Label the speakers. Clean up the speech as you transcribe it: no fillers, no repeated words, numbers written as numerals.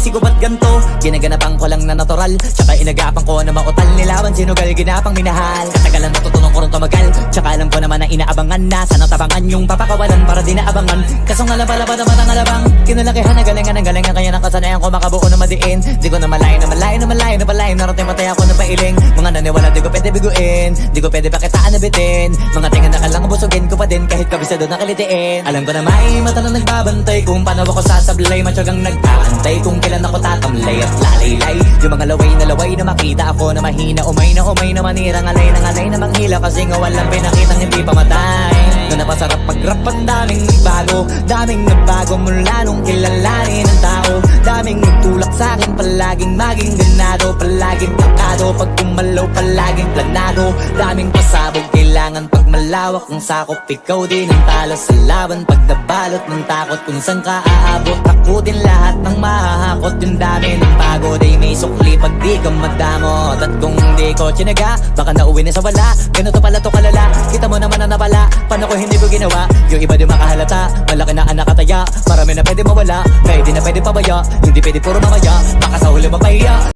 Speaker 1: isisi ko ba't ganto? Ginaganapan ko lang na natural, tsaka inagapan ko na mautal. Nilaban sinugal, ginapang minahal. Katagalan natutunan ko rin tumagal, tsaka alam ko naman na inaabangan na. Sana tabangan yung papakawalan para di naabangan. Kaso nga lang pala ba naman ang alabang kinalakihan na galingan kaya nakasanayan ko makabuo na madiin. Di ko na malayo na malayo na malayo na palayo. Narating matay ako na pailing. Mga naniwala di ko pwede biguin, di ko pwede pakitaan na bitin. Mga tinga na kalang busugin ko pa din kahit kabisado na kalitiin. Alam ko na may mata na nagbabantay kung paano ako sasablay. Matyagang nag-aantay kung kailan ako tatamlay at lalaylay. Yung mga laway na makita ako na mahina. Umay na manirang alay na manghila. Kasi nga walang pinakitang hindi pamatay. Na napasarap pag-rap ang daming nagbago mula nung kilalanin ang tao. Daming nagtulak sa'kin, palaging maging ganado. Palaging takado, pag kumalaw palaging planado. Daming pasabog, kailangan pag malawak ang sakop. Ikaw din ang talo sa laban pag nabalot ng takot. Kung saan ka aabot, takutin lahat ng mahahakot. Yung dami ng pagod ay may sukli pag di ka madamot. At kung hindi ko tsinaga, baka nauwi na sa wala. Ganito pala to kalala, kita mo naman ang napala. Paano ko hindi ko ginawa, yung iba di makahalata. Malaki na anak kataya, marami na pwede mawala. Kaya di na pwede pabaya, hindi pwede puro mamaya. Baka sa huli mapahiya.